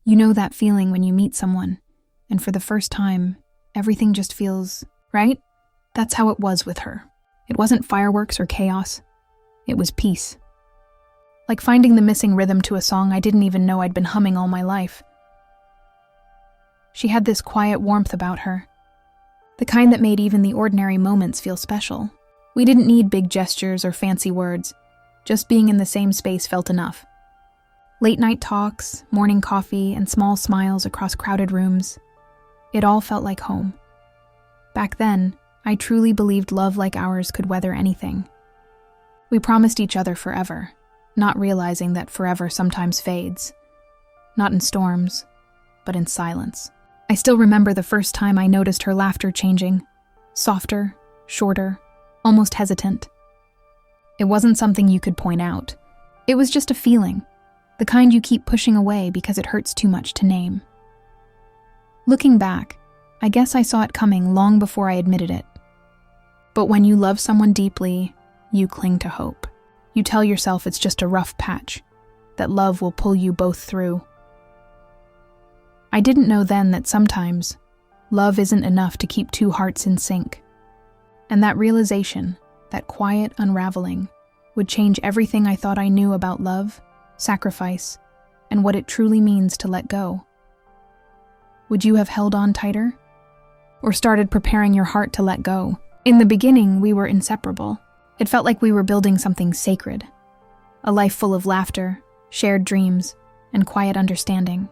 You know that feeling when you meet someone, and for the first time, everything just feels right? That's how it was with her. It wasn't fireworks or chaos. It was peace. Like finding the missing rhythm to a song I didn't even know I'd been humming all my life. She had this quiet warmth about her, the kind that made even the ordinary moments feel special. We didn't need big gestures or fancy words. Just being in the same space felt enough. Late night talks, morning coffee, and small smiles across crowded rooms. It all felt like home. Back then, I truly believed love like ours could weather anything. We promised each other forever, not realizing that forever sometimes fades. Not in storms, but in silence. I still remember the first time I noticed her laughter changing. Softer, shorter, almost hesitant. It wasn't something you could point out. It was just a feeling, the kind you keep pushing away because it hurts too much to name. Looking back, I guess I saw it coming long before I admitted it. But when you love someone deeply, you cling to hope. You tell yourself it's just a rough patch, that love will pull you both through. I didn't know then that sometimes love isn't enough to keep two hearts in sync. And that realization, that quiet unraveling, would change everything I thought I knew about love, sacrifice, and what it truly means to let go. Would you have held on tighter? Or started preparing your heart to let go? In the beginning, we were inseparable. It felt like we were building something sacred. A life full of laughter, shared dreams, and quiet understanding.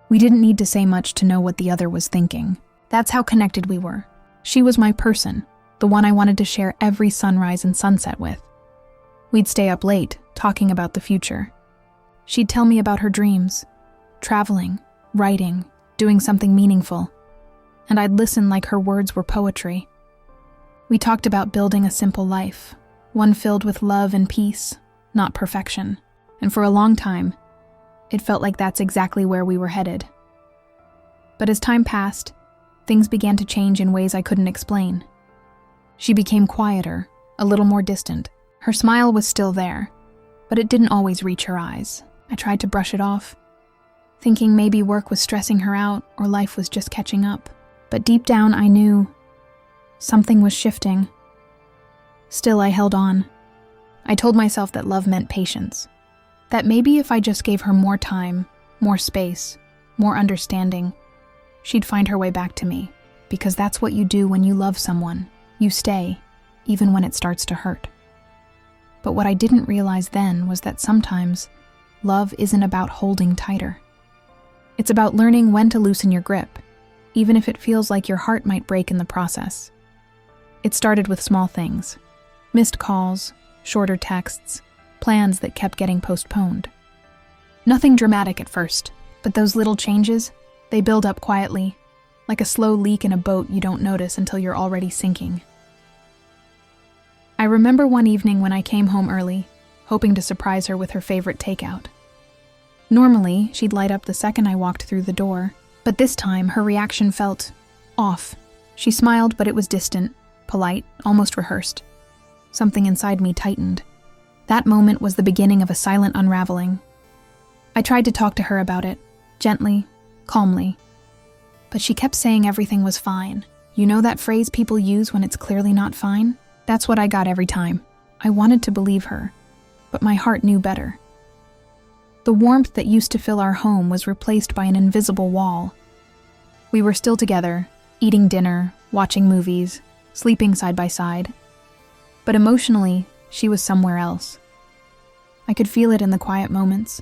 We didn't need to say much to know what the other was thinking. That's how connected we were. She was my person, the one I wanted to share every sunrise and sunset with. We'd stay up late, talking about the future. She'd tell me about her dreams, traveling, writing, doing something meaningful, and I'd listen like her words were poetry. We talked about building a simple life, one filled with love and peace, not perfection. And for a long time, it felt like that's exactly where we were headed. But as time passed, things began to change in ways I couldn't explain. She became quieter, a little more distant. Her smile was still there, but it didn't always reach her eyes. I tried to brush it off, thinking maybe work was stressing her out or life was just catching up. But deep down I knew something was shifting. Still, I held on. I told myself that love meant patience. That maybe if I just gave her more time, more space, more understanding, she'd find her way back to me. Because that's what you do when you love someone. You stay, even when it starts to hurt. But what I didn't realize then was that sometimes love isn't about holding tighter. It's about learning when to loosen your grip, even if it feels like your heart might break in the process. It started with small things. Missed calls, shorter texts, plans that kept getting postponed. Nothing dramatic at first, but those little changes, they build up quietly, like a slow leak in a boat you don't notice until you're already sinking. I remember one evening when I came home early, hoping to surprise her with her favorite takeout. Normally, she'd light up the second I walked through the door, but this time her reaction felt off. She smiled, but it was distant, polite, almost rehearsed. Something inside me tightened. That moment was the beginning of a silent unraveling. I tried to talk to her about it, gently, calmly. But she kept saying everything was fine. You know that phrase people use when it's clearly not fine? That's what I got every time. I wanted to believe her, but my heart knew better. The warmth that used to fill our home was replaced by an invisible wall. We were still together, eating dinner, watching movies, sleeping side by side. But emotionally, she was somewhere else. I could feel it in the quiet moments,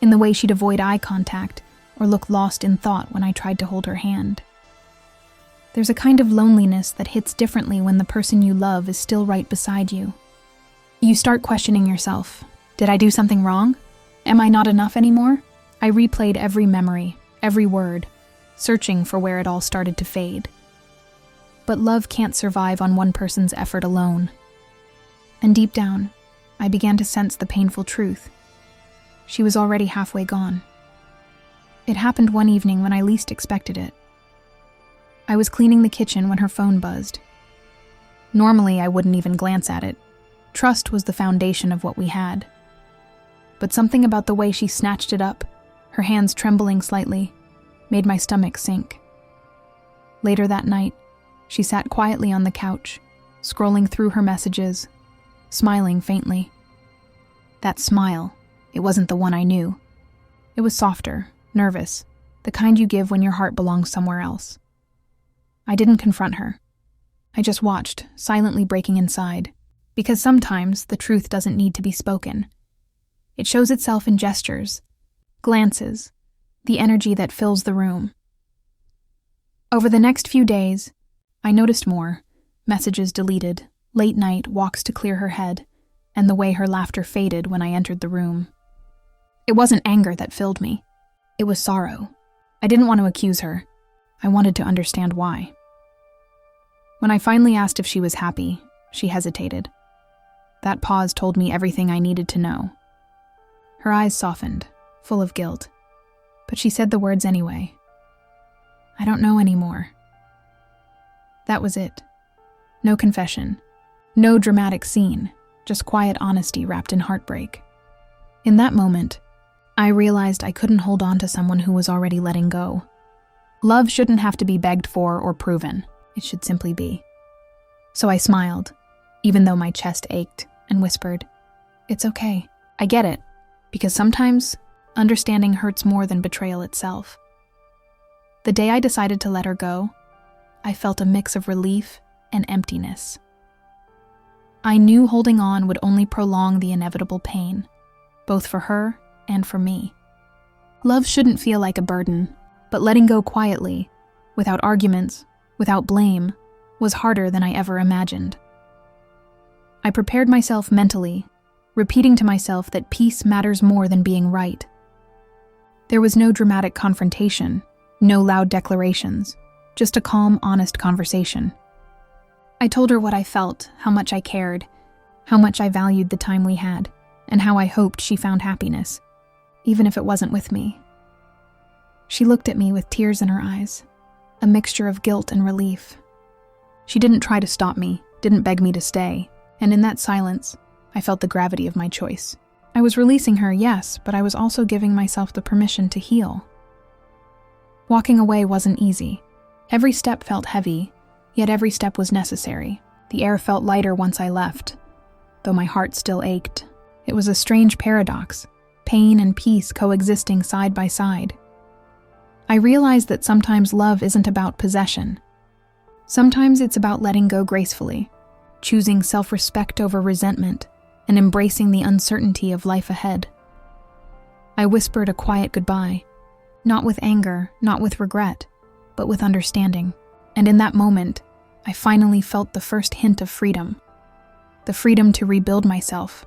in the way she'd avoid eye contact or look lost in thought when I tried to hold her hand. There's a kind of loneliness that hits differently when the person you love is still right beside you. You start questioning yourself. Did I do something wrong? Am I not enough anymore? I replayed every memory, every word, searching for where it all started to fade. But love can't survive on one person's effort alone. And deep down, I began to sense the painful truth. She was already halfway gone. It happened one evening when I least expected it. I was cleaning the kitchen when her phone buzzed. Normally, I wouldn't even glance at it. Trust was the foundation of what we had. But something about the way she snatched it up, her hands trembling slightly, made my stomach sink. Later that night, she sat quietly on the couch, scrolling through her messages, smiling faintly. That smile, it wasn't the one I knew. It was softer, nervous, the kind you give when your heart belongs somewhere else. I didn't confront her. I just watched, silently breaking inside, because sometimes the truth doesn't need to be spoken. It shows itself in gestures, glances, the energy that fills the room. Over the next few days, I noticed more: messages deleted, late night walks to clear her head, and the way her laughter faded when I entered the room. It wasn't anger that filled me. It was sorrow. I didn't want to accuse her. I wanted to understand why. When I finally asked if she was happy, she hesitated. That pause told me everything I needed to know. Her eyes softened, full of guilt, but she said the words anyway. "I don't know anymore." That was it. No confession, no dramatic scene, just quiet honesty wrapped in heartbreak. In that moment, I realized I couldn't hold on to someone who was already letting go. Love shouldn't have to be begged for or proven. It should simply be. So I smiled, even though my chest ached, and whispered, "It's okay. I get it." Because sometimes understanding hurts more than betrayal itself. The day I decided to let her go, I felt a mix of relief and emptiness. I knew holding on would only prolong the inevitable pain, both for her and for me. Love shouldn't feel like a burden, but letting go quietly, without arguments, without blame, was harder than I ever imagined. I prepared myself mentally, repeating to myself that peace matters more than being right. There was no dramatic confrontation, no loud declarations, just a calm, honest conversation. I told her what I felt, how much I cared, how much I valued the time we had, and how I hoped she found happiness, even if it wasn't with me. She looked at me with tears in her eyes, a mixture of guilt and relief. She didn't try to stop me, didn't beg me to stay, and in that silence, I felt the gravity of my choice. I was releasing her, yes, but I was also giving myself the permission to heal. Walking away wasn't easy. Every step felt heavy, yet every step was necessary. The air felt lighter once I left, though my heart still ached. It was a strange paradox, pain and peace coexisting side by side. I realized that sometimes love isn't about possession. Sometimes it's about letting go gracefully, choosing self-respect over resentment, and embracing the uncertainty of life ahead. I whispered a quiet goodbye, not with anger, not with regret, but with understanding. And in that moment, I finally felt the first hint of freedom. The freedom to rebuild myself,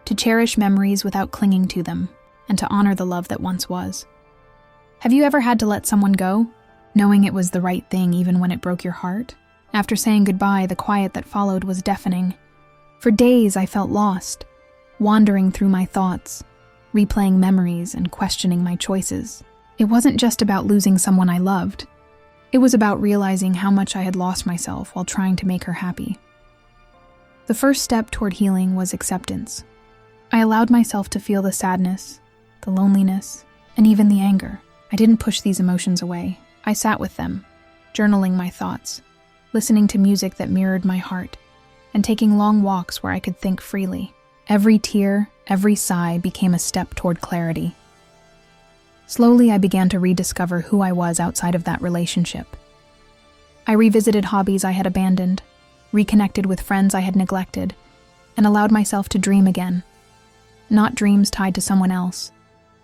to cherish memories without clinging to them, and to honor the love that once was. Have you ever had to let someone go, knowing it was the right thing even when it broke your heart? After saying goodbye, the quiet that followed was deafening. For days, I felt lost, wandering through my thoughts, replaying memories and questioning my choices. It wasn't just about losing someone I loved. It was about realizing how much I had lost myself while trying to make her happy. The first step toward healing was acceptance. I allowed myself to feel the sadness, the loneliness, and even the anger. I didn't push these emotions away. I sat with them, journaling my thoughts, listening to music that mirrored my heart, and taking long walks where I could think freely. Every tear, every sigh became a step toward clarity. Slowly, I began to rediscover who I was outside of that relationship. I revisited hobbies I had abandoned, reconnected with friends I had neglected, and allowed myself to dream again. Not dreams tied to someone else,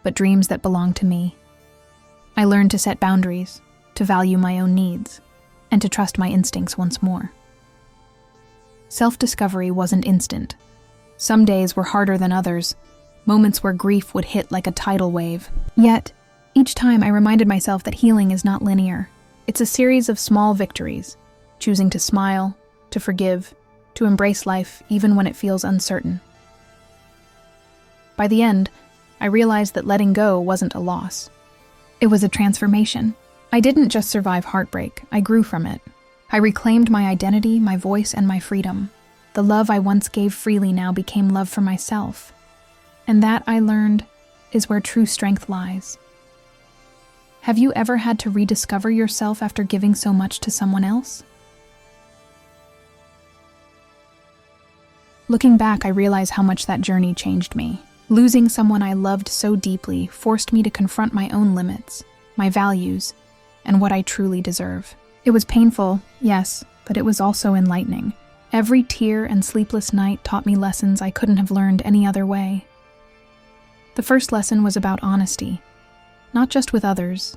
but dreams that belonged to me. I learned to set boundaries, to value my own needs, and to trust my instincts once more. Self-discovery wasn't instant. Some days were harder than others, moments where grief would hit like a tidal wave. Yet, each time I reminded myself that healing is not linear. It's a series of small victories, choosing to smile, to forgive, to embrace life even when it feels uncertain. By the end, I realized that letting go wasn't a loss. It was a transformation. I didn't just survive heartbreak, I grew from it. I reclaimed my identity, my voice, and my freedom. The love I once gave freely now became love for myself. And that, I learned, is where true strength lies. Have you ever had to rediscover yourself after giving so much to someone else? Looking back, I realize how much that journey changed me. Losing someone I loved so deeply forced me to confront my own limits, my values, and what I truly deserve. It was painful, yes, but it was also enlightening. Every tear and sleepless night taught me lessons I couldn't have learned any other way. The first lesson was about honesty, not just with others,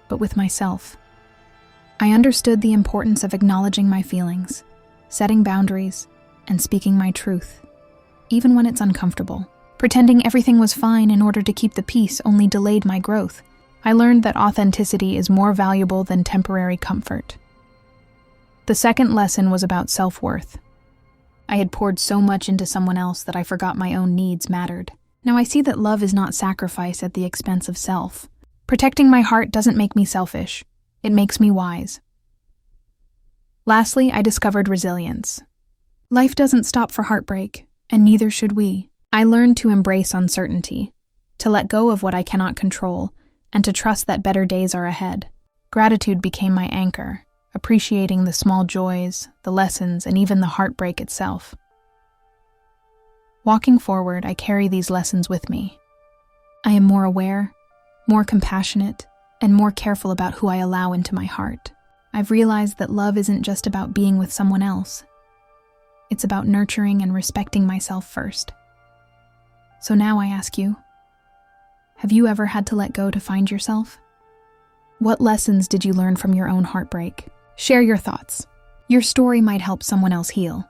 but with myself. I understood the importance of acknowledging my feelings, setting boundaries, and speaking my truth, even when it's uncomfortable. Pretending everything was fine in order to keep the peace only delayed my growth. I learned that authenticity is more valuable than temporary comfort. The second lesson was about self-worth. I had poured so much into someone else that I forgot my own needs mattered. Now I see that love is not sacrifice at the expense of self. Protecting my heart doesn't make me selfish. It makes me wise. Lastly, I discovered resilience. Life doesn't stop for heartbreak, and neither should we. I learned to embrace uncertainty, to let go of what I cannot control, and to trust that better days are ahead. Gratitude became my anchor, appreciating the small joys, the lessons, and even the heartbreak itself. Walking forward, I carry these lessons with me. I am more aware, more compassionate, and more careful about who I allow into my heart. I've realized that love isn't just about being with someone else. It's about nurturing and respecting myself first. So now I ask you, have you ever had to let go to find yourself? What lessons did you learn from your own heartbreak? Share your thoughts. Your story might help someone else heal.